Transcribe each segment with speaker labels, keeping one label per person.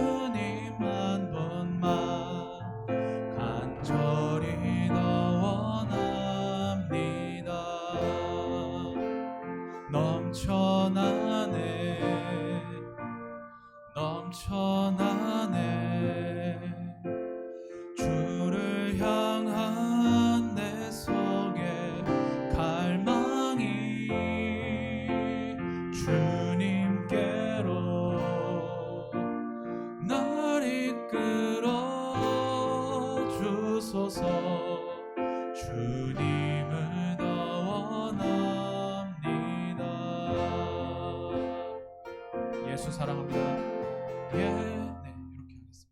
Speaker 1: 주님 한 분만 간절히 더 원합니다. 넘쳐나네 주를 향한 내 속에 갈망이 주님께로 날 이끌어 주소서. 주님을 더 원합니다. 예수 사랑합니다. 네, 이렇게 하겠습니다.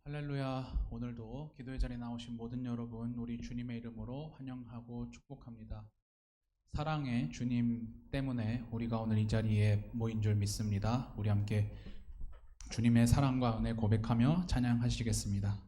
Speaker 1: 할렐루야. 오늘도 기도의 자리에 나오신 모든 여러분, 우리 주님의 이름으로 환영하고 축복합니다. 사랑의 주님 때문에 우리가 오늘 이 자리에 모인 줄 믿습니다. 우리 함께 주님의 사랑과 은혜 고백하며 찬양하시겠습니다.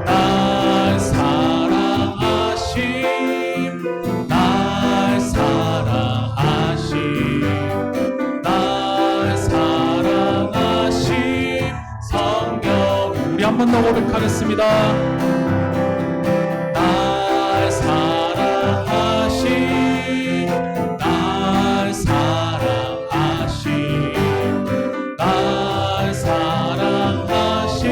Speaker 1: 날 사랑하심, 날 사랑하심, 날 사랑하심 성경. 우리 한 번 더 고백하겠습니다. 날 사랑하심, 날 사랑하심, 날 사랑하심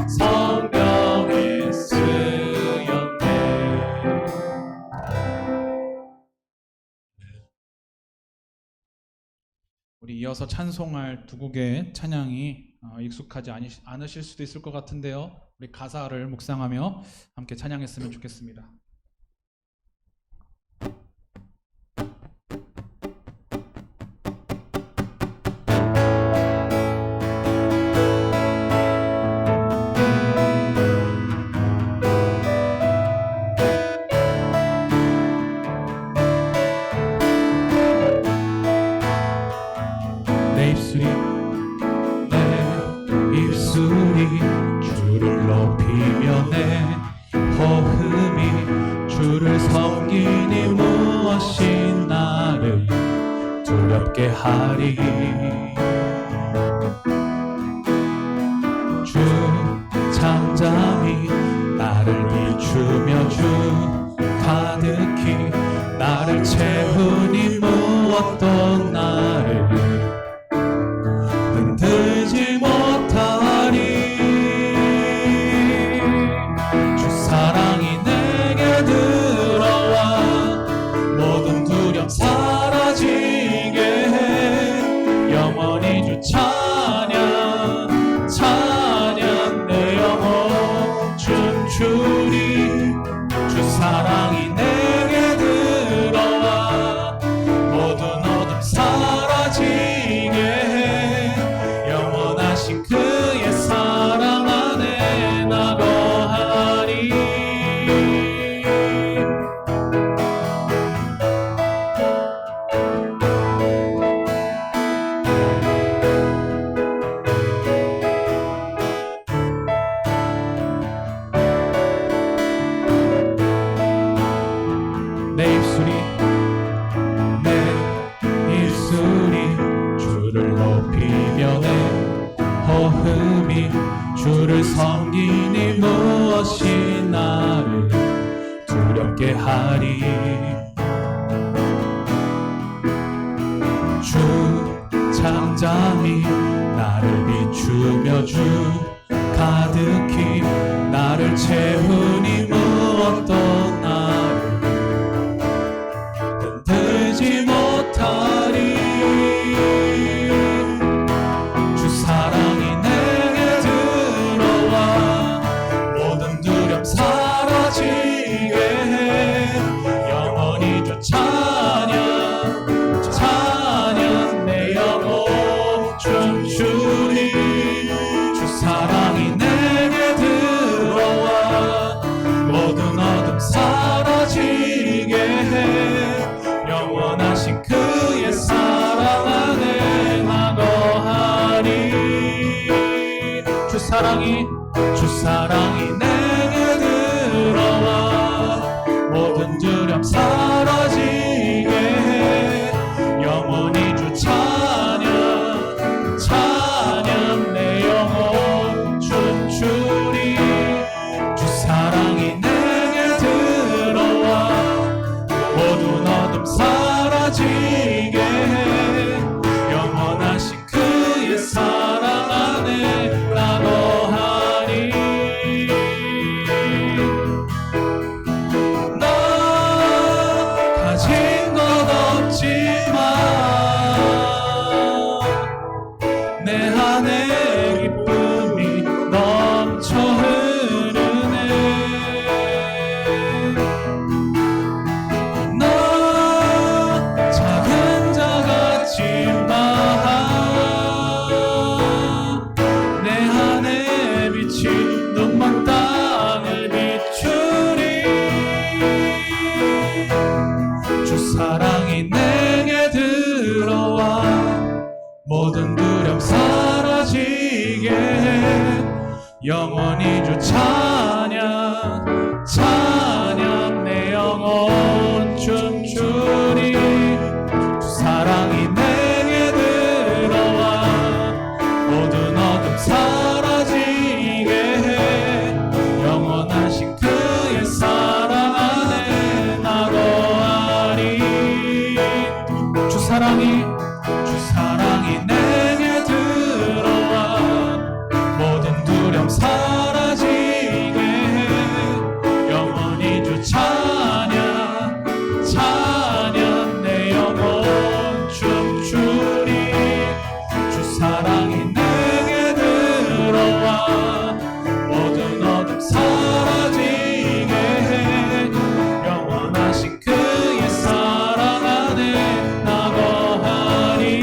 Speaker 1: 성경에 쓰였네. 우리 이어서 찬송할 두 곡의 찬양이 익숙하지 않으실 수도 있을 것 같은데요, 우리 가사를 묵상하며 함께 찬양했으면 좋겠습니다. 내 입술이 주를 높이며 내 호흡이 주를 섬기니 무엇이 나를 두렵게 하리. 주 잠잠히 나를 비추며 주 가득히 나를 채우니 무엇도 나를 흔들지 못하리. 주 사랑이 내게 들어와 모든 두려움 사라지게 해. 영원히 주 찬양 찬양 내 영혼 춤추리. 주 사랑이 내게 들어와 모든 어둠 사라지게 해. 영원하신 그의 사랑 안에 나 거하리. 내 입술이 주를 높이며 내 호흡이 주를 섬기니 무엇이 나를 두렵게 하리. 주 잠잠히 나를 비추며 주 가득히 나를 채우니 무엇도 나를 흔들지 못하리. 주 사랑이 내게 들어와 모든 두려움 사라지게 해. 영원히 주 찬양 찬양 내 영혼 춤추리. 주 사랑이 내게 들어와 모든 어둠 사라지게 해. 영원하신 그의 사랑 안에 나 거하리. 주 사랑이 내게 들어와 모든 두려움 사라지게 해. 영원히 주 찬양 찬양 내 영혼 춤추리. 주 사랑이 내게 들어와 모든 어둠 사라지게 해. 영원하신 그의 사랑 안에 나 거하리. 나 가진 것 없지만 내 안에 기쁨이 넘쳐 흐르네. 나 작은 자 같지만 내 안에 비친 눈먼 땅을 비추리. 주 사랑이 내게 들어와 모든 두려움 사라지게 해. 영원히 영원히 주 찬양 찬양 내 영혼 춤추리 주 사랑이 내게 들어와 모든 어둠 사라지게 해 영원하신 그의 사랑 안에 나 거하리 주 사랑이 내게 들어와 모든 두려움 사라지게 해 영원히 주 찬양 찬양 내 영혼 춤추리 주 사랑이 내게 들어와 모든 어둠 사라지게 해 영원하신 그의 사랑 안에 나 거하리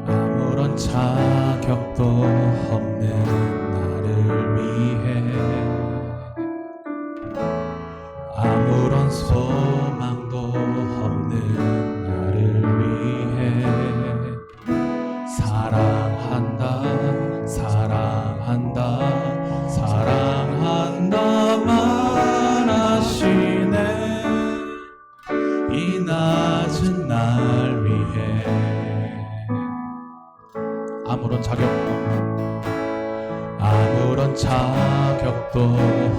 Speaker 1: 아무런 자격도 없는 나를 위해 아무런 소망도 없는 나를 위해 사랑한다 사랑한다 사랑한다 말하시네 이 낮은 날 위해 아무런 자격도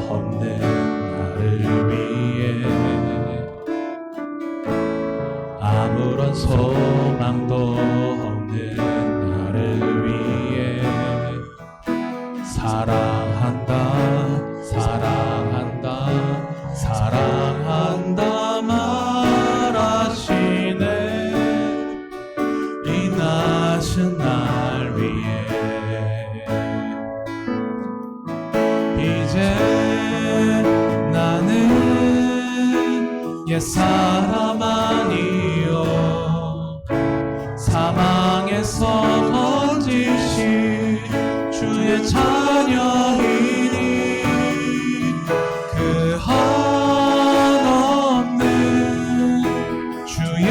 Speaker 1: 없는 나를 위해 아무런 소망도 없는 나를 위해 사랑한다 사랑한다 사랑한다 말하시네 이 낮은 날 위해 이제 나는 옛사람 아니요 사망에서 건지신 주의 자녀이니 그 한없는 주의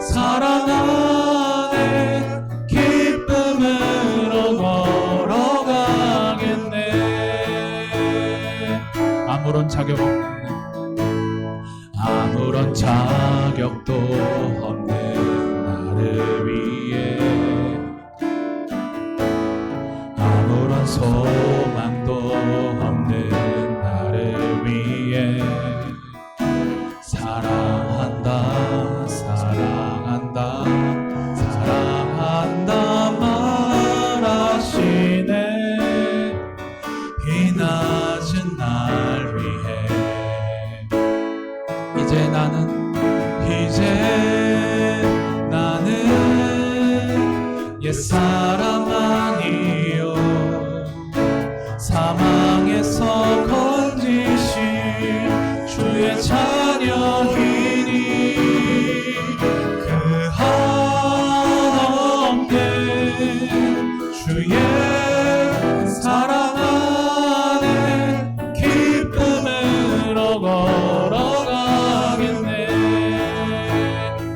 Speaker 1: 사랑 안에 기쁨으로 걸어가겠네 아무런 자격도 없는 나를 위해 아무런 소망도 없는 나를 위해 사랑한다 사랑한다 사랑한다 말하시네 이 낮은 날 위해 이제 나는 옛사람 아니요 사망에서 건지신 주의 자녀이니 그 한없는 주의 사랑 안에 기쁨으로 걸어가겠네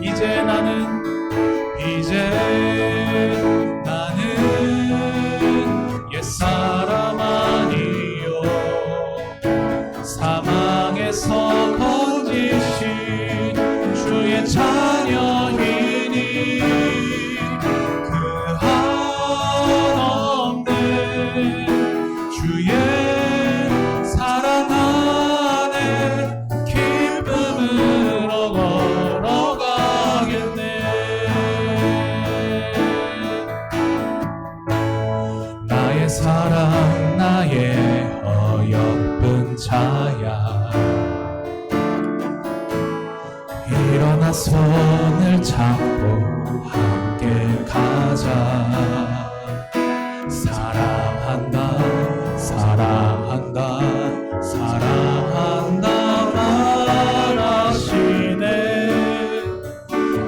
Speaker 1: 이제 나는 옛사람 아니요 사망에서 건지신 주의 자녀이니 그 한없는 주의 사랑 안에 기쁨으로 걸어가겠네 나의 사랑 항상 나의 어여쁜 자야. 일어나 손을 잡고 함께 가자. 사랑한다 사랑한다 사랑한다 말하시네.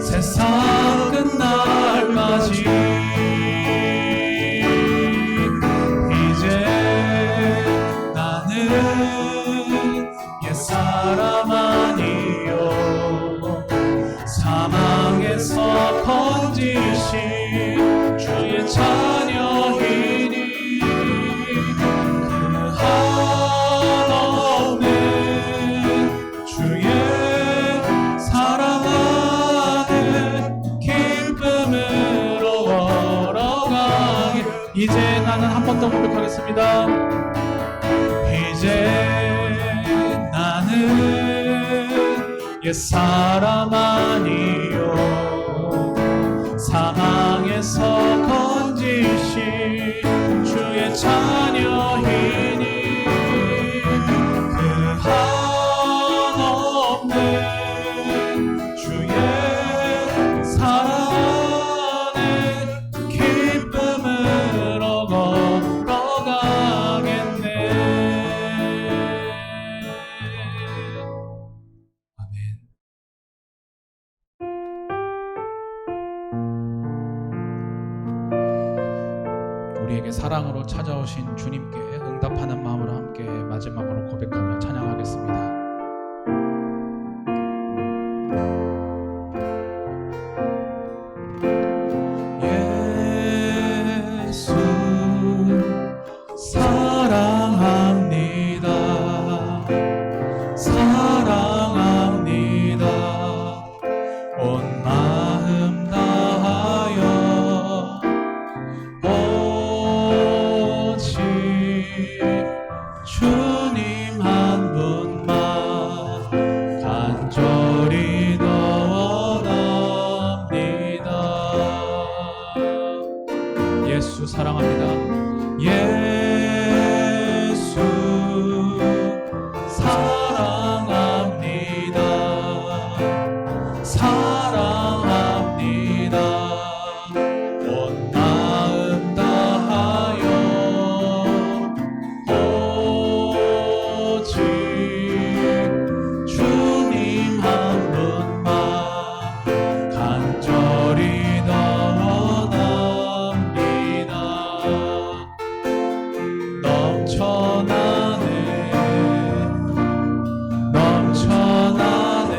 Speaker 1: 세상 끝날까지 이제 나는 옛사람 아니요 사망에서 건지신 주의 자녀이니 그 한없는 주의 사랑하는 기쁨으로 걸어가길. 이제 나는 한 번 더 고백하겠습니다. 이제 나는 옛사람 아니요 사망에서 건지신 주의 자녀이니 그 한없는 주의 사랑의 기쁨으로 걸어가겠네. 아멘. 우리에게 사랑으로 찾아오신 주님께 응답하는 마음으로 함께 마지막으로 고백하며 찬양하겠습니다. 예수 사랑합니다 사랑합니다 온 마음 다하여 오직 주님 한 분만 간절히 더 원합니다. 예수 사랑합니다. 예수 사랑합니다 사랑합니다 온 마음 다하여 오직 주님 한 분만 간절히 더 원합니다. 넘쳐나네 넘쳐나네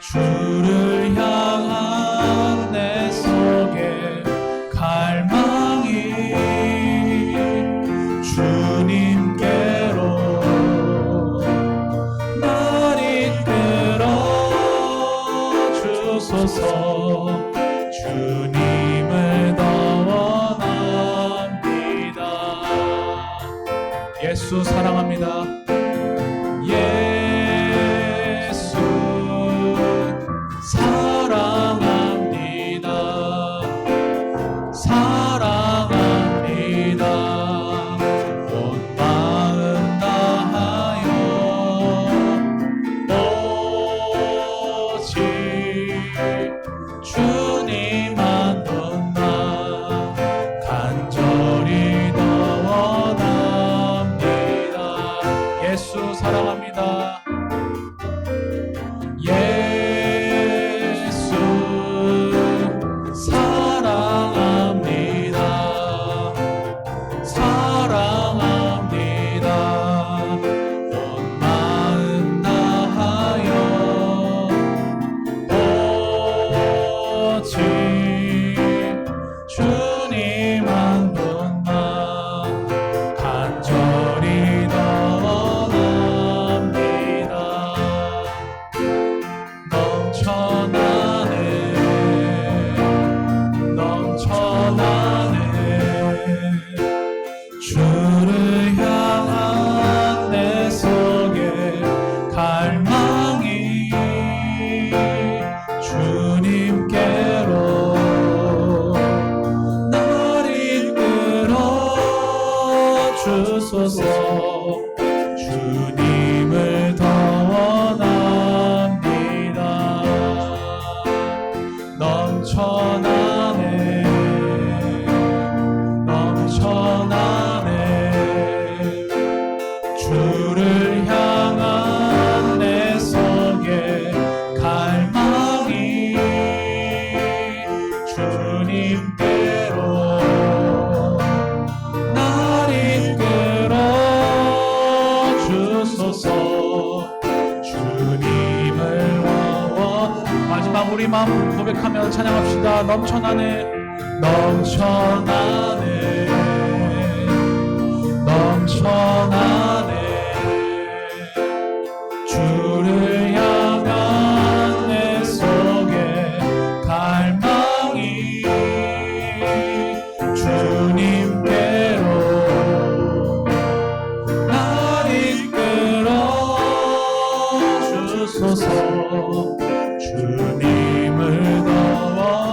Speaker 1: 주를 향한 내 속에 갈망이 주님께로 날 이끌어 주소서. 주님을 더 원합니다. 예수 사랑합니다. 예수 사랑합니다 사랑합니다 온 마음 다하여 오직 주님 한 분만 간절히 더 원합니다. 예수 사랑합니다. 예수 사랑합니다 사랑합니다 온 마음 다하여 오직 주님 한 분만 간절히 더 원합니다. 주소서. 주님을 더 원합니다. 넘쳐나네 넘쳐나네. 주를 향한 내 속에 갈망이 주님께로 날 이끌어 주소서. 주님을 마지막 우리 마음 고백하며 찬양합시다. 넘쳐나네 넘쳐나네 넘쳐나네. 주를 향한 내 속에 갈망이 주님께로 날 이끌어 주소서. 주님을 더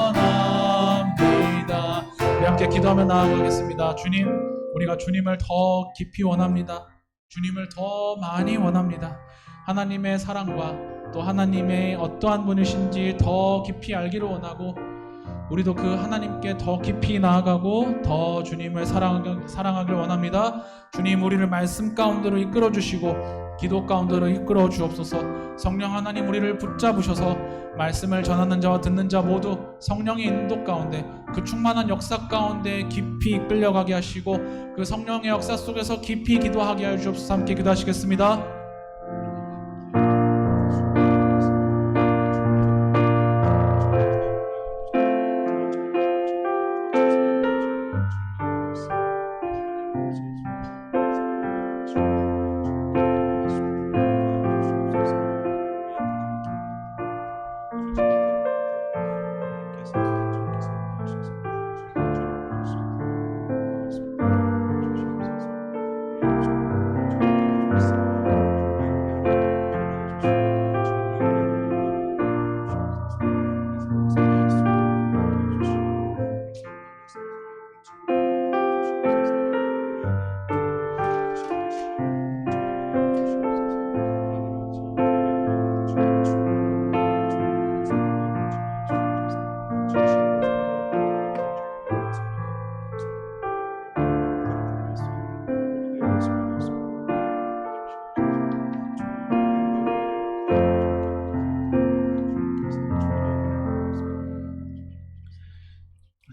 Speaker 1: 원합니다. 우리 함께 기도하며 나아가겠습니다. 주님, 우리가 주님을 더 깊이 원합니다. 주님을 더 많이 원합니다. 하나님의 사랑과 또 하나님의 어떠한 분이신지 더 깊이 알기를 원하고, 우리도 그 하나님께 더 깊이 나아가고 더 주님을 사랑하길 원합니다. 주님, 우리를 말씀 가운데로 이끌어 주시고 기도 가운데로 이끌어 주옵소서. 성령 하나님, 우리를 붙잡으셔서 말씀을 전하는 자와 듣는 자 모두 성령의 인도 가운데, 그 충만한 역사 가운데 깊이 이끌려가게 하시고 그 성령의 역사 속에서 깊이 기도하게 하여 주옵소서. 함께 기도하시겠습니다.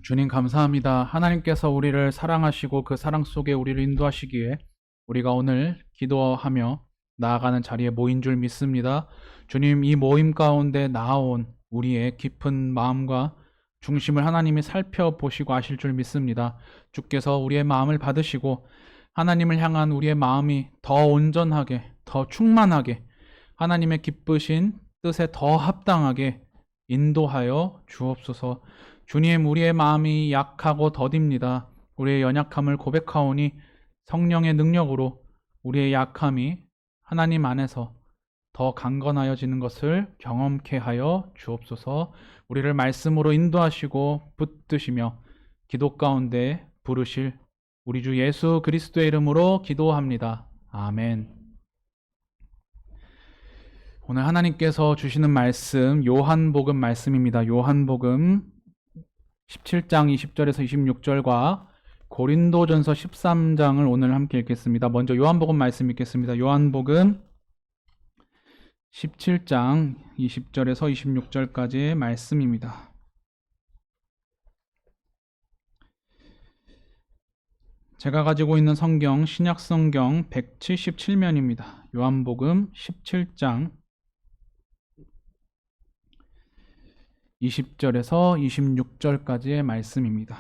Speaker 1: 주님 감사합니다. 하나님께서 우리를 사랑하시고 그 사랑 속에 우리를 인도하시기에 우리가 오늘 기도하며 나아가는 자리에 모인 줄 믿습니다. 주님, 이 모임 가운데 나아온 우리의 깊은 마음과 중심을 하나님이 살펴보시고 아실 줄 믿습니다. 주께서 우리의 마음을 받으시고 하나님을 향한 우리의 마음이 더 온전하게, 더 충만하게, 하나님의 기쁘신 뜻에 더 합당하게 인도하여 주옵소서. 주님, 우리의 마음이 약하고 더딥니다. 우리의 연약함을 고백하오니 성령의 능력으로 우리의 약함이 하나님 안에서 더 강건하여지는 것을 경험케 하여 주옵소서. 우리를 말씀으로 인도하시고 붙드시며 기도 가운데 부르실 우리 주 예수 그리스도의 이름으로 기도합니다. 아멘. 오늘 하나님께서 주시는 말씀 요한복음 말씀입니다. 요한복음 17장 20절에서 26절과 고린도전서 13장을 오늘 함께 읽겠습니다. 먼저 요한복음 말씀 읽겠습니다. 요한복음 17장 20절에서 26절까지의 말씀입니다. 제가 가지고 있는 성경 신약성경 177면입니다. 요한복음 17장 20절에서 26절까지의 말씀입니다.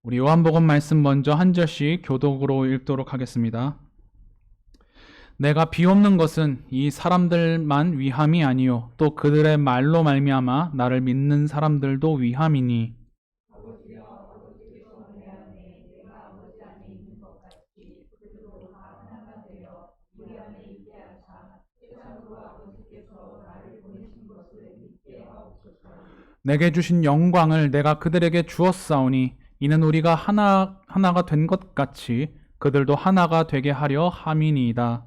Speaker 1: 우리 요한복음 말씀 먼저 한 절씩 교독으로 읽도록 하겠습니다. 내가 비옵는 것은 이 사람들만 위함이 아니요 또 그들의 말로 말미암아 나를 믿는 사람들도 위함이니 내게 주신 영광을 내가 그들에게 주었사오니 이는 우리가 하나가 된 것 같이 그들도 하나가 되게 하려 함이니이다.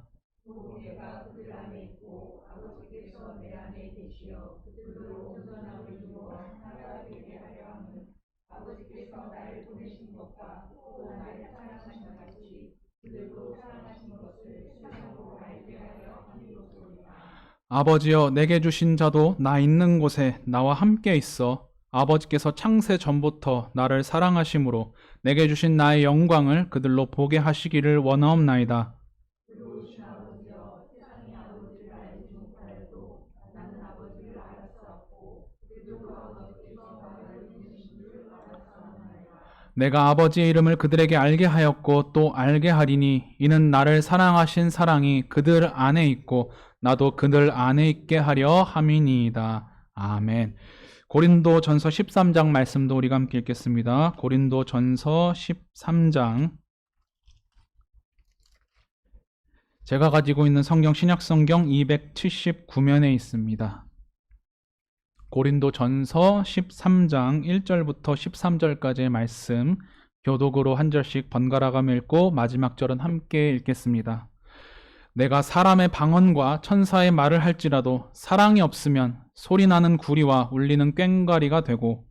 Speaker 1: 아버지여, 내게 주신 자도 나 있는 곳에 나와 함께 있어 아버지께서 창세 전부터 나를 사랑하심으로 내게 주신 나의 영광을 그들로 보게 하시기를 원하옵나이다. 내가 아버지의 이름을 그들에게 알게 하였고 또 알게 하리니 이는 나를 사랑하신 사랑이 그들 안에 있고 나도 그들 안에 있게 하려 함이니이다. 아멘. 고린도전서 13장 말씀도 우리가 함께 읽겠습니다. 고린도전서 13장. 제가 가지고 있는 성경 신약성경 279면에 있습니다. 고린도전서 13장 1절부터 13절까지의 말씀 교독으로 한 절씩 번갈아가며 읽고 마지막 절은 함께 읽겠습니다. 내가 사람의 방언과 천사의 말을 할지라도 사랑이 없으면 소리나는 구리와 울리는 꽹과리가 되고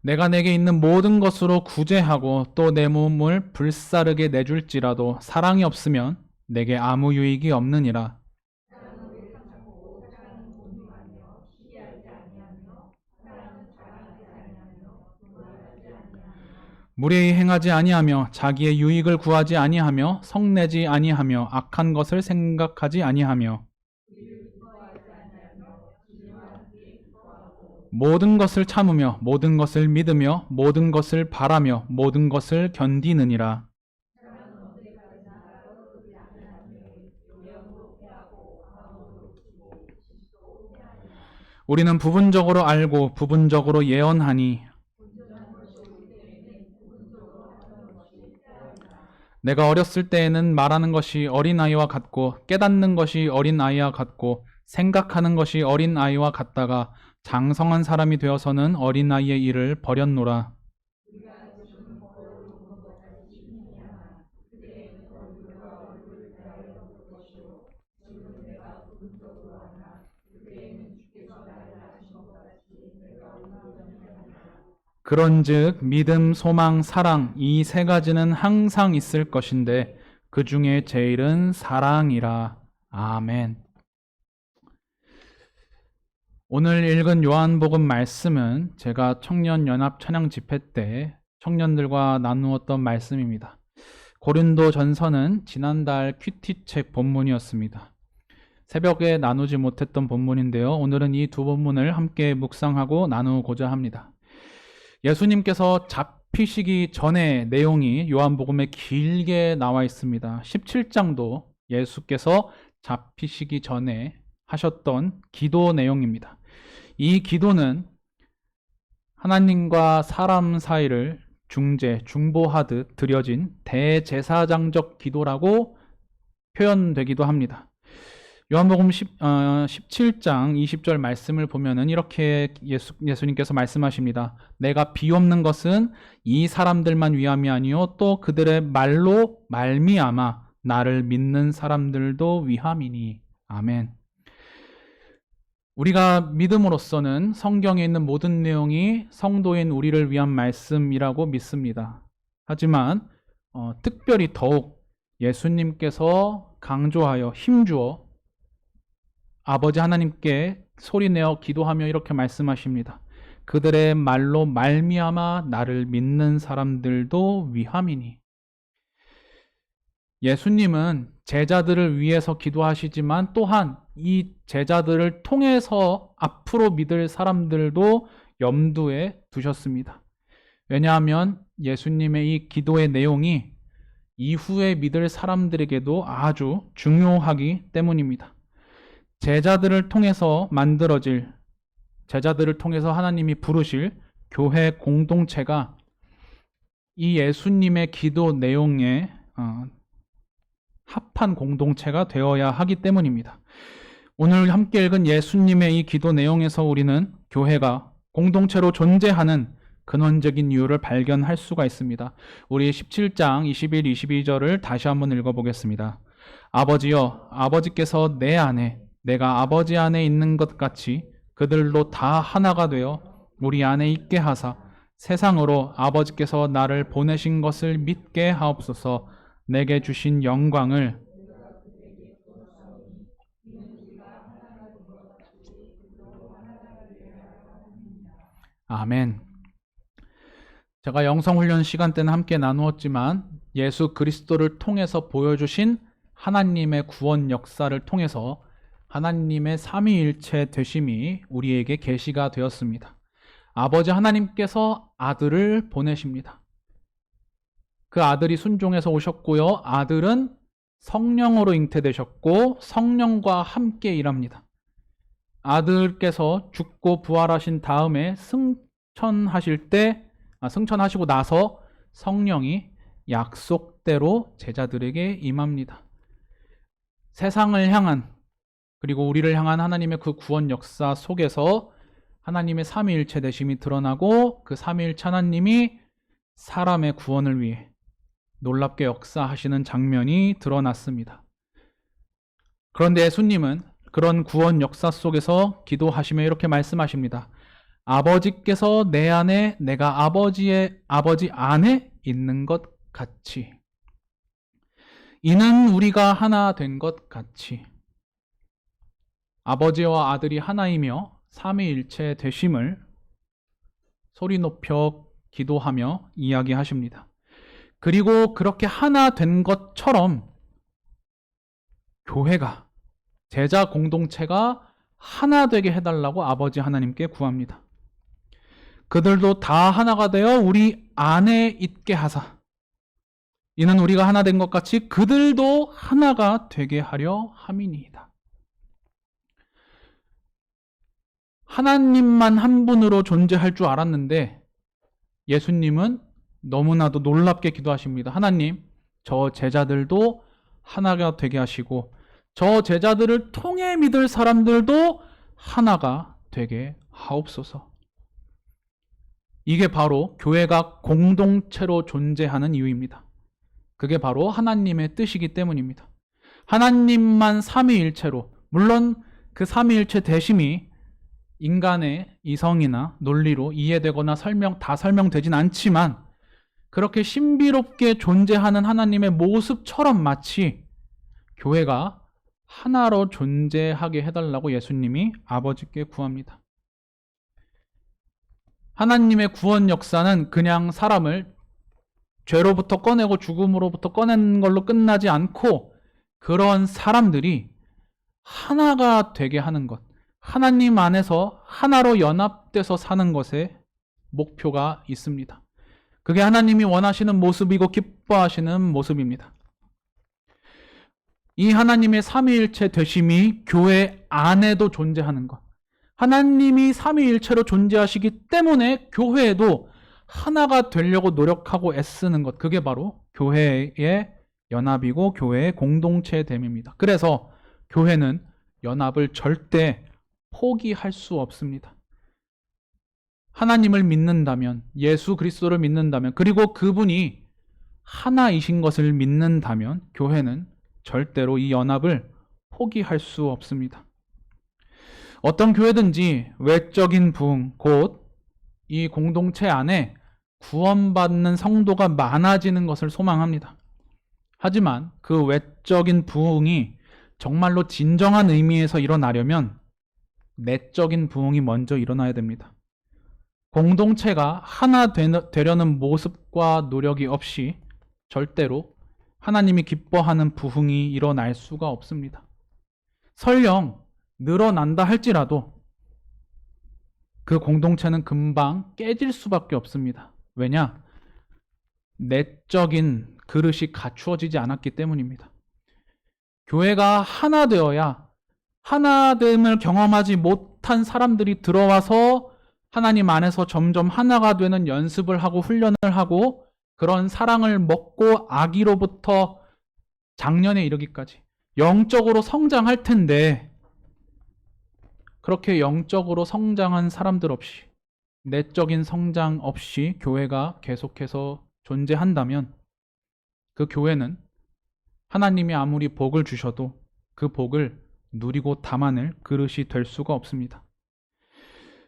Speaker 1: 내가 내게 있는 모든 것으로 구제하고 또 내 몸을 불사르게 내줄지라도 사랑이 없으면 내게 아무 유익이 없느니라. 무례히 행하지 아니하며 자기의 유익을 구하지 아니하며 성내지 아니하며 악한 것을 생각하지 아니하며 모든 것을 참으며 모든 것을 믿으며 모든 것을 바라며 모든 것을 견디느니라. 우리는 부분적으로 알고 부분적으로 예언하니 내가 어렸을 때에는 말하는 것이 어린아이와 같고 깨닫는 것이 어린아이와 같고 생각하는 것이 어린아이와 같다가 장성한 사람이 되어서는 어린아이의 일을 버렸노라. 그런즉 믿음, 소망, 사랑 이 세 가지는 항상 있을 것인데 그 중에 제일은 사랑이라. 아멘. 오늘 읽은 요한복음 말씀은 제가 청년연합 찬양 집회 때 청년들과 나누었던 말씀입니다. 고린도전서는 지난달 큐티책 본문이었습니다. 새벽에 나누지 못했던 본문인데요. 오늘은 이 두 본문을 함께 묵상하고 나누고자 합니다. 예수님께서 잡히시기 전의 내용이 요한복음에 길게 나와 있습니다. 17장도 예수께서 잡히시기 전에 하셨던 기도 내용입니다. 이 기도는 하나님과 사람 사이를 중보하듯 드려진 대제사장적 기도라고 표현되기도 합니다. 요한복음 17장 20절 말씀을 보면은 이렇게 예수님께서 말씀하십니다. 내가 비옵는 것은 이 사람들만 위함이 아니요 또 그들의 말로 말미암아 나를 믿는 사람들도 위함이니. 아멘. 우리가 믿음으로써는 성경에 있는 모든 내용이 성도인 우리를 위한 말씀이라고 믿습니다. 하지만 특별히 더욱 예수님께서 강조하여 힘주어 아버지 하나님께 소리내어 기도하며 이렇게 말씀하십니다. 그들의 말로 말미암아 나를 믿는 사람들도 위함이니. 예수님은 제자들을 위해서 기도하시지만 또한 이 제자들을 통해서 앞으로 믿을 사람들도 염두에 두셨습니다. 왜냐하면 예수님의 이 기도의 내용이 이후에 믿을 사람들에게도 아주 중요하기 때문입니다. 제자들을 통해서 만들어질, 제자들을 통해서 하나님이 부르실 교회 공동체가 이 예수님의 기도 내용에 합한 공동체가 되어야 하기 때문입니다. 오늘 함께 읽은 예수님의 이 기도 내용에서 우리는 교회가 공동체로 존재하는 근원적인 이유를 발견할 수가 있습니다. 우리 17장 21, 22절을 다시 한번 읽어보겠습니다. 아버지여, 아버지께서 내 안에, 내가 아버지 안에 있는 것 같이 그들도 다 하나가 되어 우리 안에 있게 하사 세상으로 아버지께서 나를 보내신 것을 믿게 하옵소서. 내게 주신 영광을 아멘. 제가 영성훈련 시간 때는 함께 나누었지만 예수 그리스도를 통해서 보여주신 하나님의 구원 역사를 통해서 하나님의 삼위일체 되심이 우리에게 계시가 되었습니다. 아버지 하나님께서 아들을 보내십니다. 그 아들이 순종해서 오셨고요. 아들은 성령으로 잉태되셨고 성령과 함께 일합니다. 아들께서 죽고 부활하신 다음에 승천하시고 나서 성령이 약속대로 제자들에게 임합니다. 세상을 향한 그리고 우리를 향한 하나님의 그 구원 역사 속에서 하나님의 삼위일체 되심이 드러나고 그 삼위일체 하나님이 사람의 구원을 위해 놀랍게 역사하시는 장면이 드러났습니다. 그런데 예수님은 그런 구원 역사 속에서 기도하시며 이렇게 말씀하십니다. 아버지께서 내 안에, 내가 아버지 안에 있는 것 같이, 이는 우리가 하나 된 것 같이. 아버지와 아들이 하나이며 삼위일체 되심을 소리 높여 기도하며 이야기하십니다. 그리고 그렇게 하나 된 것처럼 교회가, 제자 공동체가 하나 되게 해달라고 아버지 하나님께 구합니다. 그들도 다 하나가 되어 우리 안에 있게 하사, 이는 우리가 하나 된 것 같이 그들도 하나가 되게 하려 함이니이다. 하나님만 한 분으로 존재할 줄 알았는데 예수님은 너무나도 놀랍게 기도하십니다. 하나님, 저 제자들도 하나가 되게 하시고 저 제자들을 통해 믿을 사람들도 하나가 되게 하옵소서. 이게 바로 교회가 공동체로 존재하는 이유입니다. 그게 바로 하나님의 뜻이기 때문입니다. 하나님만 삼위일체로, 물론 그 삼위일체 되심이 인간의 이성이나 논리로 이해되거나 다 설명되진 않지만 그렇게 신비롭게 존재하는 하나님의 모습처럼 마치 교회가 하나로 존재하게 해달라고 예수님이 아버지께 구합니다. 하나님의 구원 역사는 그냥 사람을 죄로부터 꺼내고 죽음으로부터 꺼낸 걸로 끝나지 않고 그런 사람들이 하나가 되게 하는 것, 하나님 안에서 하나로 연합돼서 사는 것에 목표가 있습니다. 그게 하나님이 원하시는 모습이고 기뻐하시는 모습입니다. 이 하나님의 삼위일체 되심이 교회 안에도 존재하는 것, 하나님이 삼위일체로 존재하시기 때문에 교회에도 하나가 되려고 노력하고 애쓰는 것, 그게 바로 교회의 연합이고 교회의 공동체됨입니다. 그래서 교회는 연합을 절대 포기할 수 없습니다. 하나님을 믿는다면, 예수 그리스도를 믿는다면, 그리고 그분이 하나이신 것을 믿는다면 교회는 절대로 이 연합을 포기할 수 없습니다. 어떤 교회든지 외적인 부흥, 곧 이 공동체 안에 구원받는 성도가 많아지는 것을 소망합니다. 하지만 그 외적인 부흥이 정말로 진정한 의미에서 일어나려면 내적인 부흥이 먼저 일어나야 됩니다. 공동체가 하나 되려는 모습과 노력이 없이 절대로 하나님이 기뻐하는 부흥이 일어날 수가 없습니다. 설령 늘어난다 할지라도 그 공동체는 금방 깨질 수밖에 없습니다. 왜냐? 내적인 그릇이 갖추어지지 않았기 때문입니다. 교회가 하나 되어야 하나됨을 경험하지 못한 사람들이 들어와서 하나님 안에서 점점 하나가 되는 연습을 하고 훈련을 하고 그런 사랑을 먹고 아기로부터 장년에 이르기까지 영적으로 성장할 텐데 그렇게 영적으로 성장한 사람들 없이 내적인 성장 없이 교회가 계속해서 존재한다면 그 교회는 하나님이 아무리 복을 주셔도 그 복을 누리고 담아낼 그릇이 될 수가 없습니다.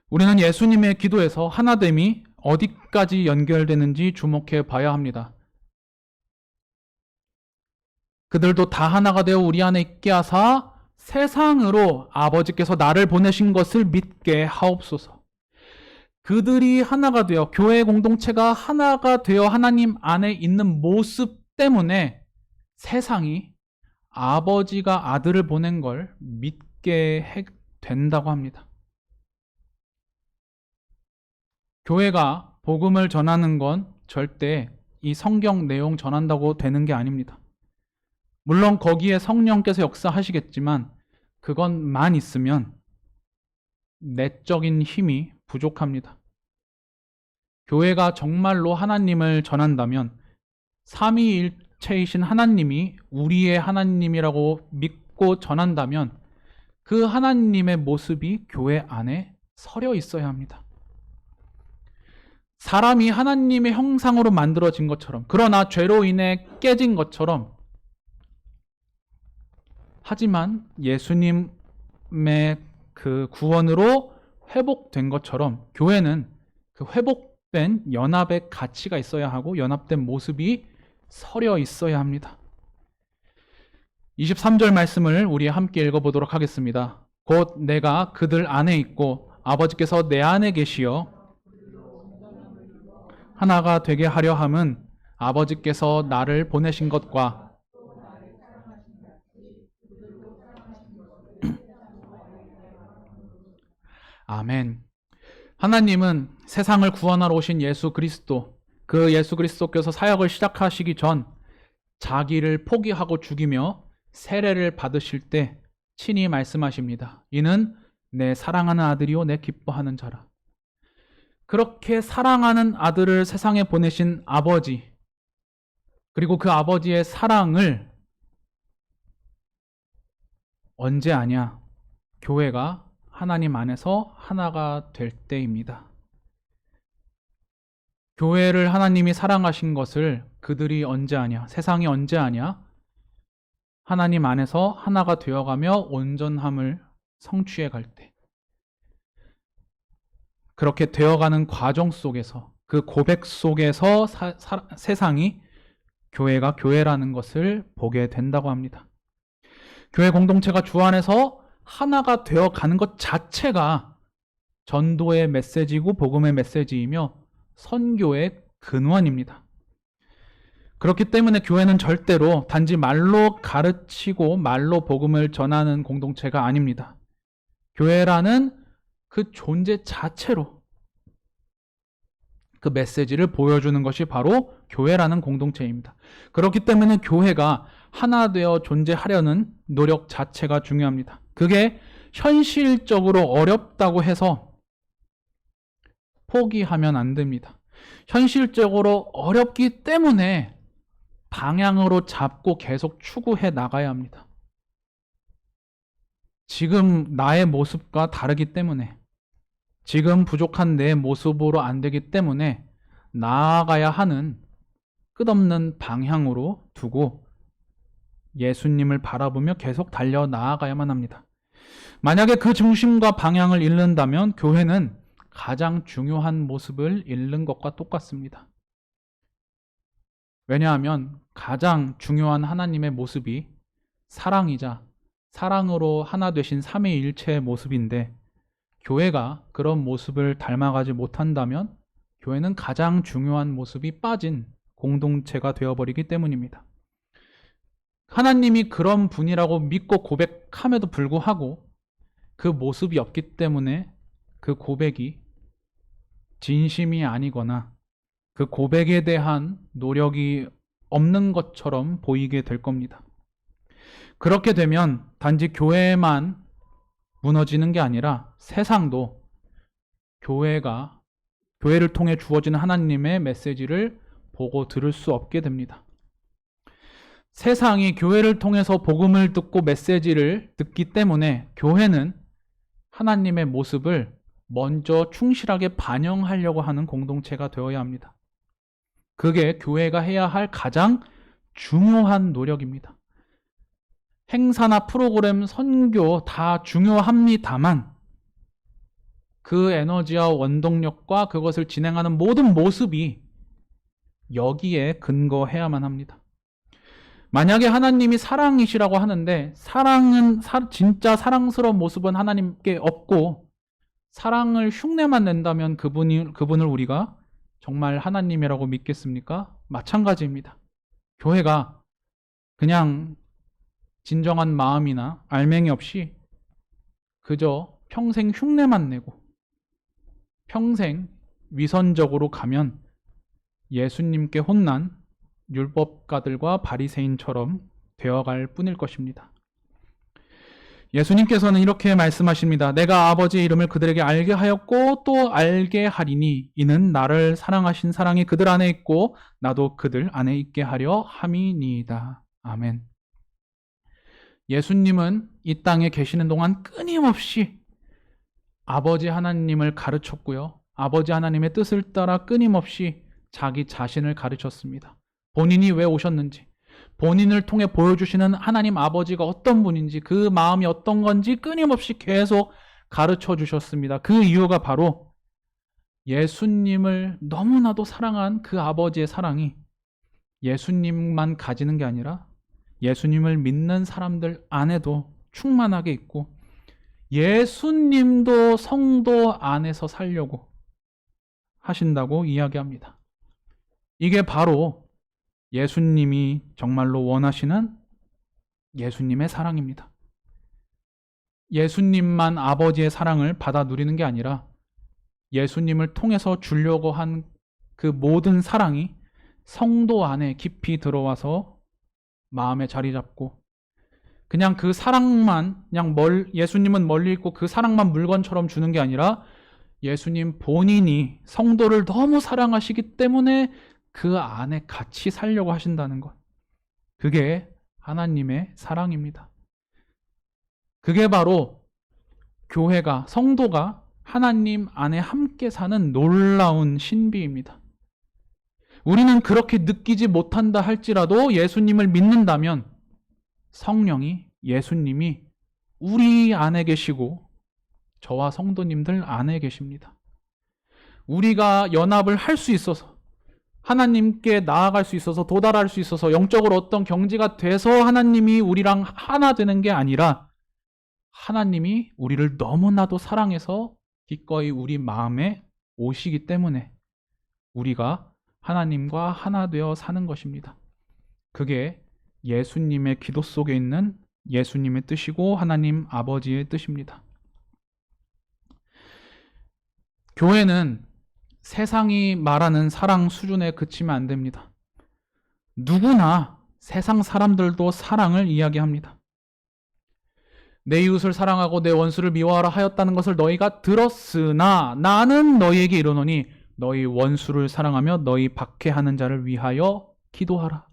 Speaker 1: 우리는 예수님의 기도에서 하나됨이 어디까지 연결되는지 주목해 봐야 합니다. 그들도 다 하나가 되어 우리 안에 있게 하사 세상으로 아버지께서 나를 보내신 것을 믿게 하옵소서. 그들이 하나가 되어 교회 공동체가 하나가 되어 하나님 안에 있는 모습 때문에 세상이 아버지가 아들을 보낸 걸 믿게 된다고 합니다. 교회가 복음을 전하는 건 절대 이 성경 내용 전한다고 되는 게 아닙니다. 물론 거기에 성령께서 역사하시겠지만 그것만 있으면 내적인 힘이 부족합니다. 교회가 정말로 하나님을 전한다면 삼위일체이신 하나님이 우리의 하나님이라고 믿고 전한다면 그 하나님의 모습이 교회 안에 서려 있어야 합니다. 사람이 하나님의 형상으로 만들어진 것처럼, 그러나 죄로 인해 깨진 것처럼, 하지만 예수님의 그 구원으로 회복된 것처럼 교회는 그 회복된 연합의 가치가 있어야 하고 연합된 모습이 서려 있어야 합니다. 23절 말씀을 우리 함께 읽어보도록 하겠습니다. 곧 내가 그들 안에 있고 아버지께서 내 안에 계시어 하나가 되게 하려 함은 아버지께서 나를 보내신 것과 아멘. 하나님은 세상을 구원하러 오신 예수 그리스도, 그 예수 그리스도께서 사역을 시작하시기 전 자기를 포기하고 죽이며 세례를 받으실 때 친히 말씀하십니다. 이는 내 사랑하는 아들이요 내 기뻐하는 자라. 그렇게 사랑하는 아들을 세상에 보내신 아버지, 그리고 그 아버지의 사랑을 언제 아냐? 교회가 하나님 안에서 하나가 될 때입니다. 교회를 하나님이 사랑하신 것을 그들이 언제 아냐? 세상이 언제 아냐? 하나님 안에서 하나가 되어가며 온전함을 성취해 갈 때. 그렇게 되어가는 과정 속에서, 그 고백 속에서 세상이 교회가 교회라는 것을 보게 된다고 합니다. 교회 공동체가 주 안에서 하나가 되어가는 것 자체가 전도의 메시지고 복음의 메시지이며 선교의 근원입니다. 그렇기 때문에 교회는 절대로 단지 말로 가르치고 말로 복음을 전하는 공동체가 아닙니다. 교회라는 그 존재 자체로 그 메시지를 보여주는 것이 바로 교회라는 공동체입니다. 그렇기 때문에 교회가 하나 되어 존재하려는 노력 자체가 중요합니다. 그게 현실적으로 어렵다고 해서 포기하면 안 됩니다. 현실적으로 어렵기 때문에 방향으로 잡고 계속 추구해 나가야 합니다. 지금 나의 모습과 다르기 때문에, 지금 부족한 내 모습으로 안 되기 때문에 나아가야 하는 끝없는 방향으로 두고 예수님을 바라보며 계속 달려 나아가야만 합니다. 만약에 그 중심과 방향을 잃는다면 교회는 가장 중요한 모습을 잃는 것과 똑같습니다. 왜냐하면 가장 중요한 하나님의 모습이 사랑이자 사랑으로 하나 되신 삼위일체의 모습인데 교회가 그런 모습을 닮아가지 못한다면 교회는 가장 중요한 모습이 빠진 공동체가 되어버리기 때문입니다. 하나님이 그런 분이라고 믿고 고백함에도 불구하고 그 모습이 없기 때문에 그 고백이 진심이 아니거나 그 고백에 대한 노력이 없는 것처럼 보이게 될 겁니다. 그렇게 되면 단지 교회만 무너지는 게 아니라 세상도 교회를 통해 주어지는 하나님의 메시지를 보고 들을 수 없게 됩니다. 세상이 교회를 통해서 복음을 듣고 메시지를 듣기 때문에 교회는 하나님의 모습을 먼저 충실하게 반영하려고 하는 공동체가 되어야 합니다. 그게 교회가 해야 할 가장 중요한 노력입니다. 행사나 프로그램, 선교 다 중요합니다만 그 에너지와 원동력과 그것을 진행하는 모든 모습이 여기에 근거해야만 합니다. 만약에 하나님이 사랑이시라고 하는데 진짜 사랑스러운 모습은 하나님께 없고 사랑을 흉내만 낸다면 그분을 우리가 정말 하나님이라고 믿겠습니까? 마찬가지입니다. 교회가 그냥 진정한 마음이나 알맹이 없이 그저 평생 흉내만 내고 평생 위선적으로 가면 예수님께 혼난 율법가들과 바리새인처럼 되어갈 뿐일 것입니다. 예수님께서는 이렇게 말씀하십니다. 내가 아버지의 이름을 그들에게 알게 하였고 또 알게 하리니 이는 나를 사랑하신 사랑이 그들 안에 있고 나도 그들 안에 있게 하려 함이니이다. 아멘. 예수님은 이 땅에 계시는 동안 끊임없이 아버지 하나님을 가르쳤고요. 아버지 하나님의 뜻을 따라 끊임없이 자기 자신을 가르쳤습니다. 본인이 왜 오셨는지, 본인을 통해 보여주시는 하나님 아버지가 어떤 분인지, 그 마음이 어떤 건지 끊임없이 계속 가르쳐 주셨습니다. 그 이유가 바로 예수님을 너무나도 사랑한 그 아버지의 사랑이 예수님만 가지는 게 아니라 예수님을 믿는 사람들 안에도 충만하게 있고 예수님도 성도 안에서 살려고 하신다고 이야기합니다. 이게 바로 예수님이 정말로 원하시는 예수님의 사랑입니다. 예수님만 아버지의 사랑을 받아 누리는 게 아니라 예수님을 통해서 주려고 한 그 모든 사랑이 성도 안에 깊이 들어와서 마음에 자리 잡고 그냥 그 사랑만 예수님은 멀리 있고 그 사랑만 물건처럼 주는 게 아니라 예수님 본인이 성도를 너무 사랑하시기 때문에 그 안에 같이 살려고 하신다는 것. 그게 하나님의 사랑입니다. 그게 바로 교회가, 성도가 하나님 안에 함께 사는 놀라운 신비입니다. 우리는 그렇게 느끼지 못한다 할지라도 예수님을 믿는다면 성령이, 예수님이 우리 안에 계시고 저와 성도님들 안에 계십니다. 우리가 연합을 할 수 있어서 하나님께 나아갈 수 있어서 도달할 수 있어서 영적으로 어떤 경지가 돼서 하나님이 우리랑 하나 되는 게 아니라 하나님이 우리를 너무나도 사랑해서 기꺼이 우리 마음에 오시기 때문에 우리가 하나님과 하나 되어 사는 것입니다. 그게 예수님의 기도 속에 있는 예수님의 뜻이고 하나님 아버지의 뜻입니다. 교회는 세상이 말하는 사랑 수준에 그치면 안 됩니다. 누구나 세상 사람들도 사랑을 이야기합니다. 내 이웃을 사랑하고 내 원수를 미워하라 하였다는 것을 너희가 들었으나 나는 너희에게 이르노니 너희 원수를 사랑하며 너희 박해하는 자를 위하여 기도하라.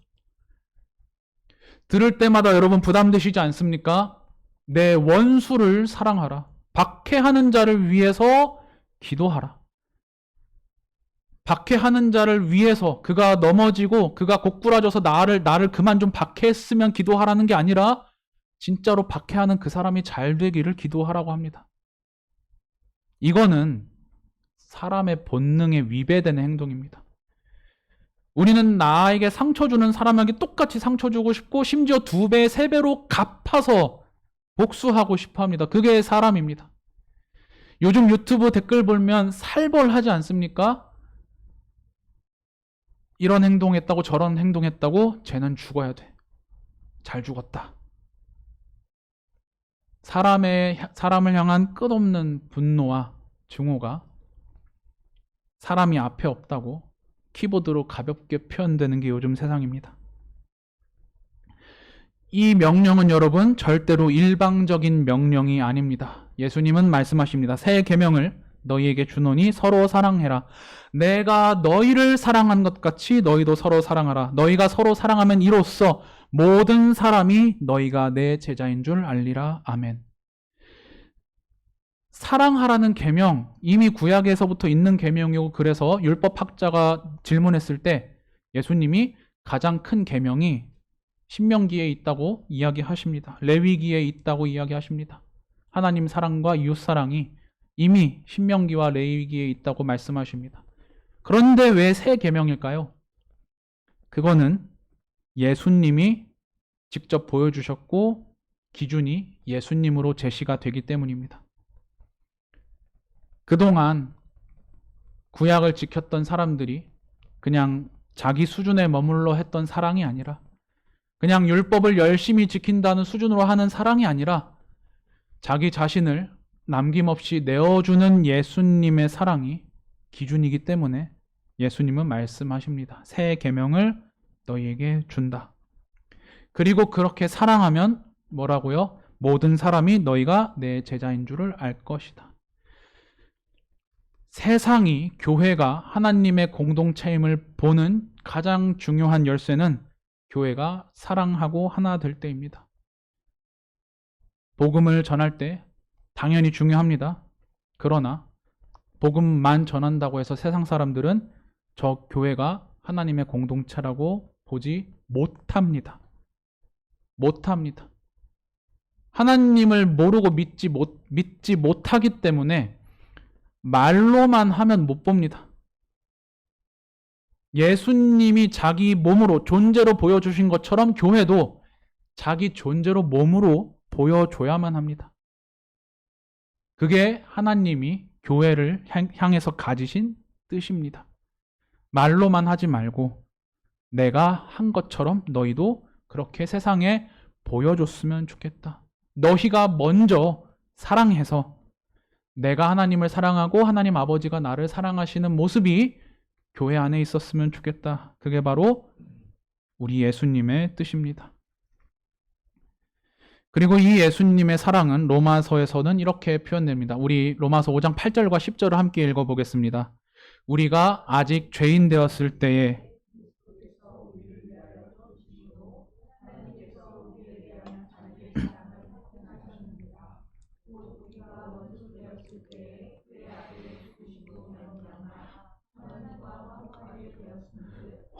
Speaker 1: 들을 때마다 여러분 부담되시지 않습니까? 내 원수를 사랑하라. 박해하는 자를 위해서 기도하라. 박해하는 자를 위해서 그가 넘어지고 그가 고꾸라져서 나를 그만 좀 박해했으면 기도하라는 게 아니라 진짜로 박해하는 그 사람이 잘 되기를 기도하라고 합니다. 이거는 사람의 본능에 위배되는 행동입니다. 우리는 나에게 상처 주는 사람에게 똑같이 상처 주고 싶고 심지어 2배, 3배로 갚아서 복수하고 싶어 합니다. 그게 사람입니다. 요즘 유튜브 댓글 보면 살벌하지 않습니까? 이런 행동했다고 저런 행동했다고 쟤는 죽어야 돼. 잘 죽었다. 사람을 향한 끝없는 분노와 증오가 사람이 앞에 없다고 키보드로 가볍게 표현되는 게 요즘 세상입니다. 이 명령은 여러분 절대로 일방적인 명령이 아닙니다. 예수님은 말씀하십니다. 새 계명을 너희에게 주노니 서로 사랑해라. 내가 너희를 사랑한 것 같이 너희도 서로 사랑하라. 너희가 서로 사랑하면 이로써 모든 사람이 너희가 내 제자인 줄 알리라. 아멘. 사랑하라는 계명, 이미 구약에서부터 있는 계명이고, 그래서 율법학자가 질문했을 때 예수님이 가장 큰 계명이 신명기에 있다고 이야기하십니다. 레위기에 있다고 이야기하십니다. 하나님 사랑과 이웃 사랑이 이미 신명기와 레위기에 있다고 말씀하십니다. 그런데 왜 새 계명일까요? 그거는 예수님이 직접 보여주셨고 기준이 예수님으로 제시가 되기 때문입니다. 그동안 구약을 지켰던 사람들이 그냥 자기 수준에 머물러 했던 사랑이 아니라, 그냥 율법을 열심히 지킨다는 수준으로 하는 사랑이 아니라, 자기 자신을 남김없이 내어주는 예수님의 사랑이 기준이기 때문에 예수님은 말씀하십니다. 새 계명을 너희에게 준다. 그리고 그렇게 사랑하면 뭐라고요? 모든 사람이 너희가 내 제자인 줄을 알 것이다. 세상이, 교회가 하나님의 공동체임을 보는 가장 중요한 열쇠는 교회가 사랑하고 하나 될 때입니다. 복음을 전할 때 당연히 중요합니다. 그러나 복음만 전한다고 해서 세상 사람들은 저 교회가 하나님의 공동체라고 보지 못합니다. 못합니다. 하나님을 모르고 믿지 못하기 때문에 말로만 하면 못 봅니다. 예수님이 자기 몸으로, 존재로 보여주신 것처럼 교회도 자기 존재로, 몸으로 보여줘야만 합니다. 그게 하나님이 교회를 향해서 가지신 뜻입니다. 말로만 하지 말고 내가 한 것처럼 너희도 그렇게 세상에 보여줬으면 좋겠다. 너희가 먼저 사랑해서 내가 하나님을 사랑하고 하나님 아버지가 나를 사랑하시는 모습이 교회 안에 있었으면 좋겠다. 그게 바로 우리 예수님의 뜻입니다. 그리고 이 예수님의 사랑은 로마서에서는 이렇게 표현됩니다. 우리 로마서 5장 8절과 10절을 함께 읽어보겠습니다. 우리가 아직 죄인 되었을 때에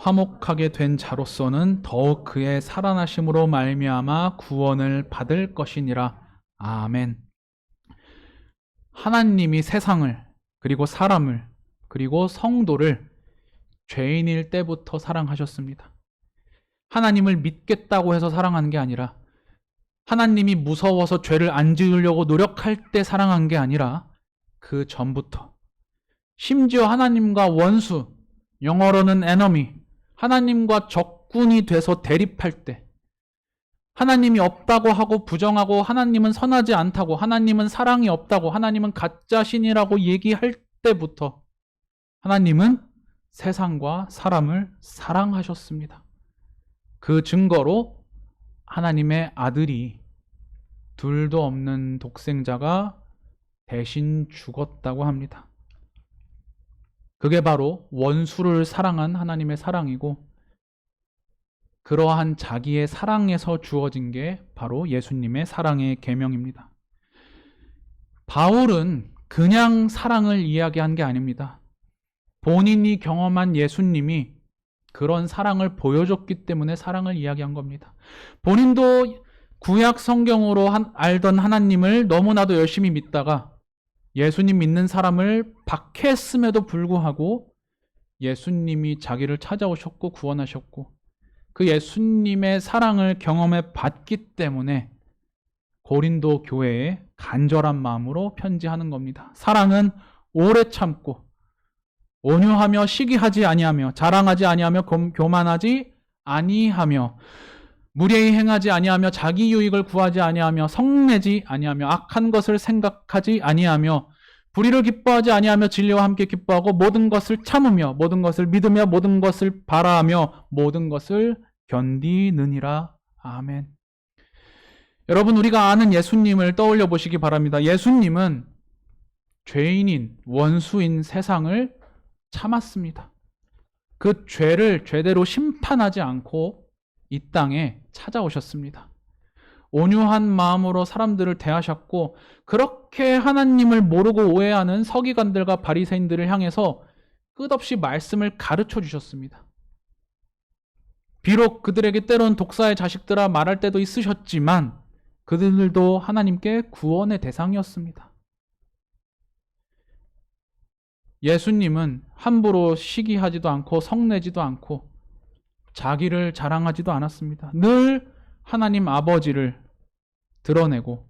Speaker 1: 화목하게 된 자로서는 더욱 그의 살아나심으로 말미암아 구원을 받을 것이니라. 아멘. 하나님이 세상을, 그리고 사람을, 그리고 성도를 죄인일 때부터 사랑하셨습니다. 하나님을 믿겠다고 해서 사랑한 게 아니라, 하나님이 무서워서 죄를 안 지으려고 노력할 때 사랑한 게 아니라 그 전부터, 심지어 하나님과 원수, 영어로는 enemy, 하나님과 적군이 돼서 대립할 때, 하나님이 없다고 하고 부정하고 하나님은 선하지 않다고, 하나님은 사랑이 없다고, 하나님은 가짜 신이라고 얘기할 때부터 하나님은 세상과 사람을 사랑하셨습니다. 그 증거로 하나님의 아들이, 둘도 없는 독생자가 대신 죽었다고 합니다. 그게 바로 원수를 사랑한 하나님의 사랑이고, 그러한 자기의 사랑에서 주어진 게 바로 예수님의 사랑의 계명입니다. 바울은 그냥 사랑을 이야기한 게 아닙니다. 본인이 경험한 예수님이 그런 사랑을 보여줬기 때문에 사랑을 이야기한 겁니다. 본인도 구약 성경으로 알던 하나님을 너무나도 열심히 믿다가 예수님 믿는 사람을 박해했음에도 불구하고 예수님이 자기를 찾아오셨고 구원하셨고, 그 예수님의 사랑을 경험해 봤기 때문에 고린도 교회에 간절한 마음으로 편지하는 겁니다. 사랑은 오래 참고 온유하며 시기하지 아니하며 자랑하지 아니하며 교만하지 아니하며 무례히 행하지 아니하며 자기 유익을 구하지 아니하며 성내지 아니하며 악한 것을 생각하지 아니하며 불의를 기뻐하지 아니하며 진리와 함께 기뻐하고 모든 것을 참으며 모든 것을 믿으며 모든 것을 바라하며 모든 것을 견디느니라. 아멘. 여러분, 우리가 아는 예수님을 떠올려 보시기 바랍니다. 예수님은 죄인인, 원수인 세상을 참았습니다. 그 죄를 죄대로 심판하지 않고 이 땅에 찾아오셨습니다. 온유한 마음으로 사람들을 대하셨고 그렇게 하나님을 모르고 오해하는 서기관들과 바리새인들을 향해서 끝없이 말씀을 가르쳐 주셨습니다. 비록 그들에게 때론 독사의 자식들아 말할 때도 있으셨지만 그들도 하나님께 구원의 대상이었습니다. 예수님은 함부로 시기하지도 않고 성내지도 않고 자기를 자랑하지도 않았습니다. 늘 하나님 아버지를 드러내고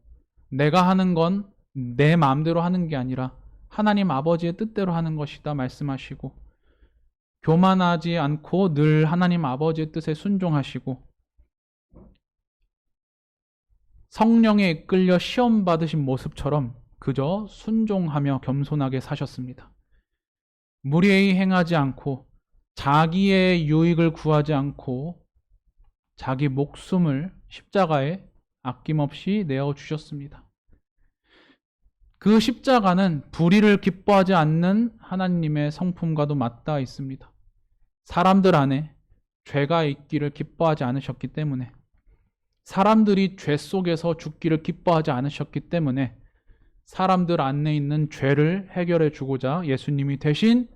Speaker 1: 내가 하는 건 내 마음대로 하는 게 아니라 하나님 아버지의 뜻대로 하는 것이다 말씀하시고 교만하지 않고 늘 하나님 아버지의 뜻에 순종하시고 성령에 이끌려 시험 받으신 모습처럼 그저 순종하며 겸손하게 사셨습니다. 무례히 행하지 않고 자기의 유익을 구하지 않고 자기 목숨을 십자가에 아낌없이 내어주셨습니다. 그 십자가는 불의를 기뻐하지 않는 하나님의 성품과도 맞닿아 있습니다. 사람들 안에 죄가 있기를 기뻐하지 않으셨기 때문에 사람들이 죄 속에서 죽기를 기뻐하지 않으셨기 때문에 사람들 안에 있는 죄를 해결해 주고자 예수님이 대신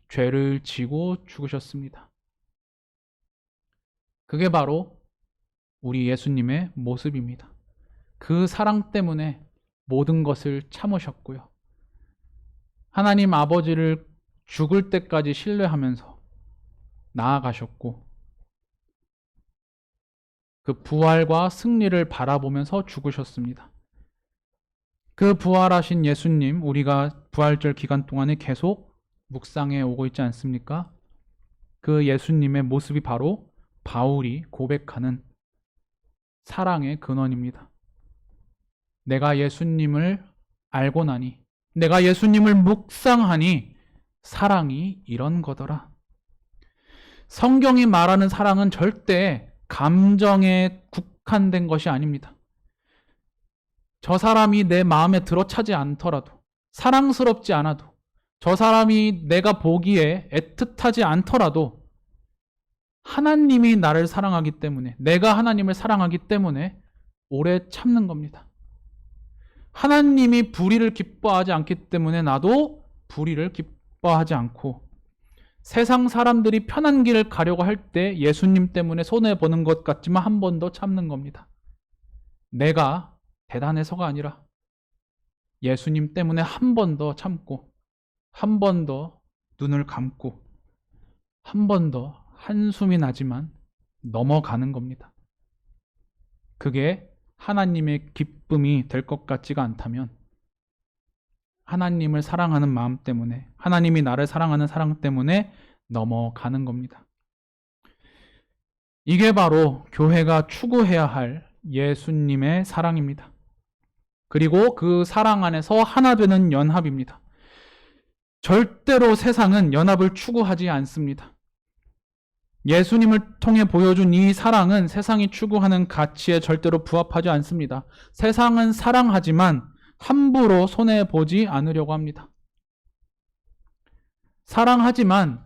Speaker 1: 죄를 지고 죽으셨습니다. 그게 바로 우리 예수님의 모습입니다. 그 사랑 때문에 모든 것을 참으셨고요. 하나님 아버지를 죽을 때까지 신뢰하면서 나아가셨고 그 부활과 승리를 바라보면서 죽으셨습니다. 그 부활하신 예수님, 우리가 부활절 기간 동안에 계속 묵상해 오고 있지 않습니까? 그 예수님의 모습이 바로 바울이 고백하는 사랑의 근원입니다. 내가 예수님을 알고 나니, 내가 예수님을 묵상하니 사랑이 이런 거더라. 성경이 말하는 사랑은 절대 감정에 국한된 것이 아닙니다. 저 사람이 내 마음에 들어차지 않더라도, 사랑스럽지 않아도, 저 사람이 내가 보기에 애틋하지 않더라도 하나님이 나를 사랑하기 때문에, 내가 하나님을 사랑하기 때문에 오래 참는 겁니다. 하나님이 불의를 기뻐하지 않기 때문에 나도 불의를 기뻐하지 않고 세상 사람들이 편한 길을 가려고 할 때 예수님 때문에 손해보는 것 같지만 한 번 더 참는 겁니다. 내가 대단해서가 아니라 예수님 때문에 한 번 더 참고 한 번 더 눈을 감고 한 번 더 한숨이 나지만 넘어가는 겁니다. 그게 하나님의 기쁨이 될 것 같지가 않다면 하나님을 사랑하는 마음 때문에, 하나님이 나를 사랑하는 사랑 때문에 넘어가는 겁니다. 이게 바로 교회가 추구해야 할 예수님의 사랑입니다. 그리고 그 사랑 안에서 하나 되는 연합입니다. 절대로 세상은 연합을 추구하지 않습니다. 예수님을 통해 보여준 이 사랑은 세상이 추구하는 가치에 절대로 부합하지 않습니다. 세상은 사랑하지만 함부로 손해보지 않으려고 합니다. 사랑하지만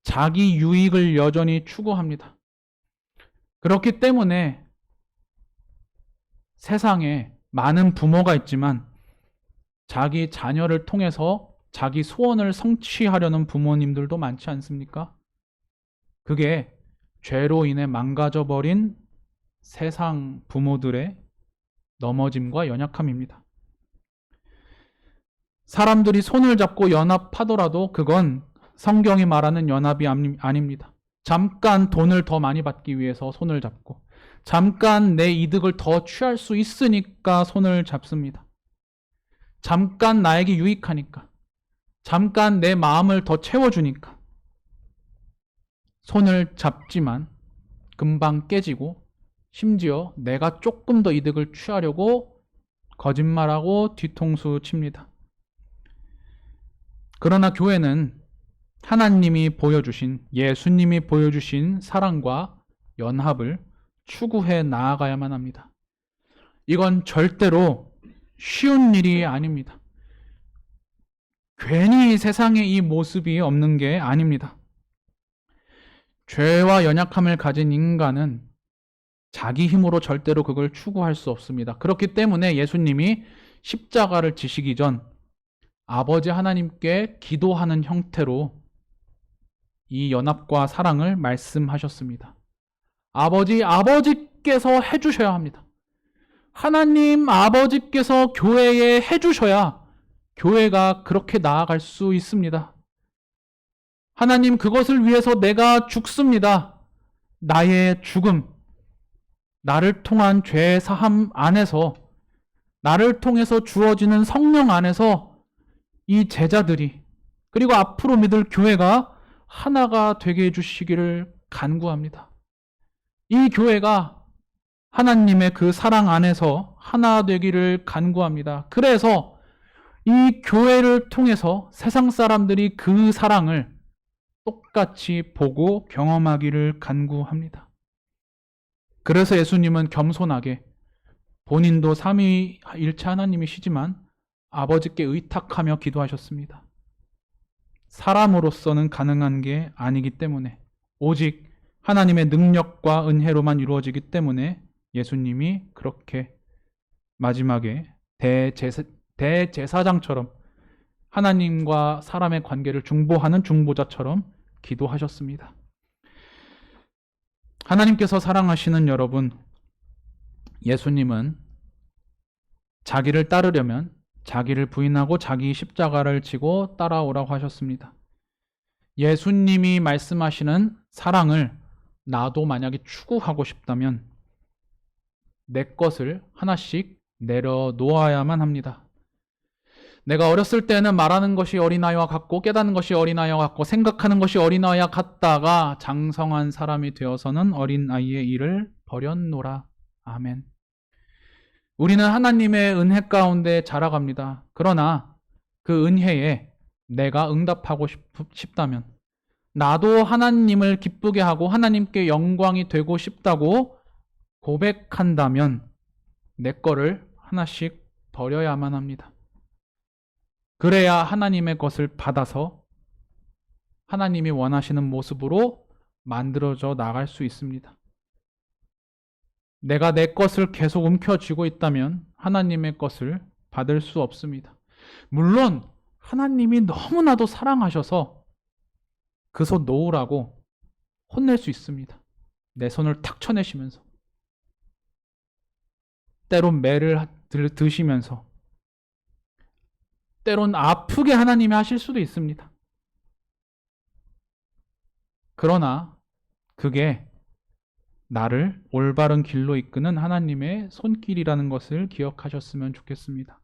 Speaker 1: 자기 유익을 여전히 추구합니다. 그렇기 때문에 세상에 많은 부모가 있지만 자기 자녀를 통해서 자기 소원을 성취하려는 부모님들도 많지 않습니까? 그게 죄로 인해 망가져버린 세상 부모들의 넘어짐과 연약함입니다. 사람들이 손을 잡고 연합하더라도 그건 성경이 말하는 연합이 아닙니다. 잠깐 돈을 더 많이 받기 위해서 손을 잡고 잠깐 내 이득을 더 취할 수 있으니까 손을 잡습니다. 잠깐 나에게 유익하니까, 잠깐 내 마음을 더 채워주니까 손을 잡지만 금방 깨지고 심지어 내가 조금 더 이득을 취하려고 거짓말하고 뒤통수 칩니다. 그러나 교회는 하나님이 보여주신, 예수님이 보여주신 사랑과 연합을 추구해 나아가야만 합니다. 이건 절대로 쉬운 일이 아닙니다. 괜히 세상에 이 모습이 없는 게 아닙니다. 죄와 연약함을 가진 인간은 자기 힘으로 절대로 그걸 추구할 수 없습니다. 그렇기 때문에 예수님이 십자가를 지시기 전 아버지 하나님께 기도하는 형태로 이 연합과 사랑을 말씀하셨습니다. 아버지께서 해주셔야 합니다. 하나님 아버지께서 교회에 해주셔야 교회가 그렇게 나아갈 수 있습니다. 하나님, 그것을 위해서 내가 죽습니다. 나의 죽음, 나를 통한 죄 사함 안에서, 나를 통해서 주어지는 성령 안에서 이 제자들이, 그리고 앞으로 믿을 교회가 하나가 되게 해주시기를 간구합니다. 이 교회가 하나님의 그 사랑 안에서 하나 되기를 간구합니다. 그래서 이 교회를 통해서 세상 사람들이 그 사랑을 똑같이 보고 경험하기를 간구합니다. 그래서 예수님은 겸손하게 본인도 삼위일체 하나님이시지만 아버지께 의탁하며 기도하셨습니다. 사람으로서는 가능한 게 아니기 때문에, 오직 하나님의 능력과 은혜로만 이루어지기 때문에 예수님이 그렇게 마지막에 대제사장처럼 하나님과 사람의 관계를 중보하는 중보자처럼 기도하셨습니다. 하나님께서 사랑하시는 여러분, 예수님은 자기를 따르려면 자기를 부인하고 자기 십자가를 지고 따라오라고 하셨습니다. 예수님이 말씀하시는 사랑을 나도 만약에 추구하고 싶다면 내 것을 하나씩 내려놓아야만 합니다. 내가 어렸을 때는 말하는 것이 어린아이와 같고 깨닫는 것이 어린아이와 같고 생각하는 것이 어린아이와 같다가 장성한 사람이 되어서는 어린아이의 일을 버렸노라. 아멘. 우리는 하나님의 은혜 가운데 자라갑니다. 그러나 그 은혜에 내가 응답하고 싶다면, 나도 하나님을 기쁘게 하고 하나님께 영광이 되고 싶다고 고백한다면 내 거를 하나씩 버려야만 합니다. 그래야 하나님의 것을 받아서 하나님이 원하시는 모습으로 만들어져 나갈 수 있습니다. 내가 내 것을 계속 움켜쥐고 있다면 하나님의 것을 받을 수 없습니다. 물론 하나님이 너무나도 사랑하셔서 그 손 놓으라고 혼낼 수 있습니다. 내 손을 탁 쳐내시면서, 때론 매를 드시면서, 때론 아프게 하나님이 하실 수도 있습니다. 그러나 그게 나를 올바른 길로 이끄는 하나님의 손길이라는 것을 기억하셨으면 좋겠습니다.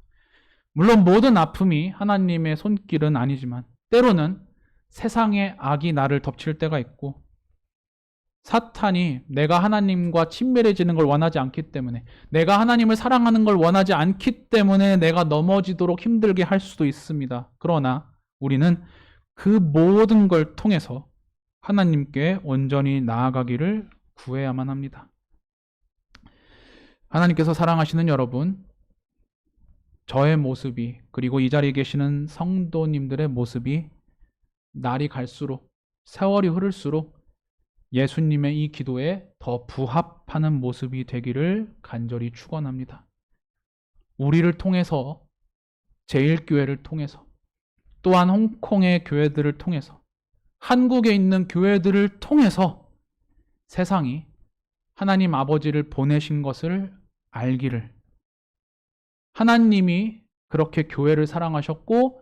Speaker 1: 물론 모든 아픔이 하나님의 손길은 아니지만 때로는 세상의 악이 나를 덮칠 때가 있고, 사탄이 내가 하나님과 친밀해지는 걸 원하지 않기 때문에, 내가 하나님을 사랑하는 걸 원하지 않기 때문에 내가 넘어지도록 힘들게 할 수도 있습니다. 그러나 우리는 그 모든 걸 통해서 하나님께 온전히 나아가기를 구해야만 합니다. 하나님께서 사랑하시는 여러분, 저의 모습이, 그리고 이 자리에 계시는 성도님들의 모습이 날이 갈수록, 세월이 흐를수록 예수님의 이 기도에 더 부합하는 모습이 되기를 간절히 축원합니다. 우리를 통해서, 제1교회를 통해서, 또한 홍콩의 교회들을 통해서, 한국에 있는 교회들을 통해서 세상이 하나님 아버지를 보내신 것을 알기를, 하나님이 그렇게 교회를 사랑하셨고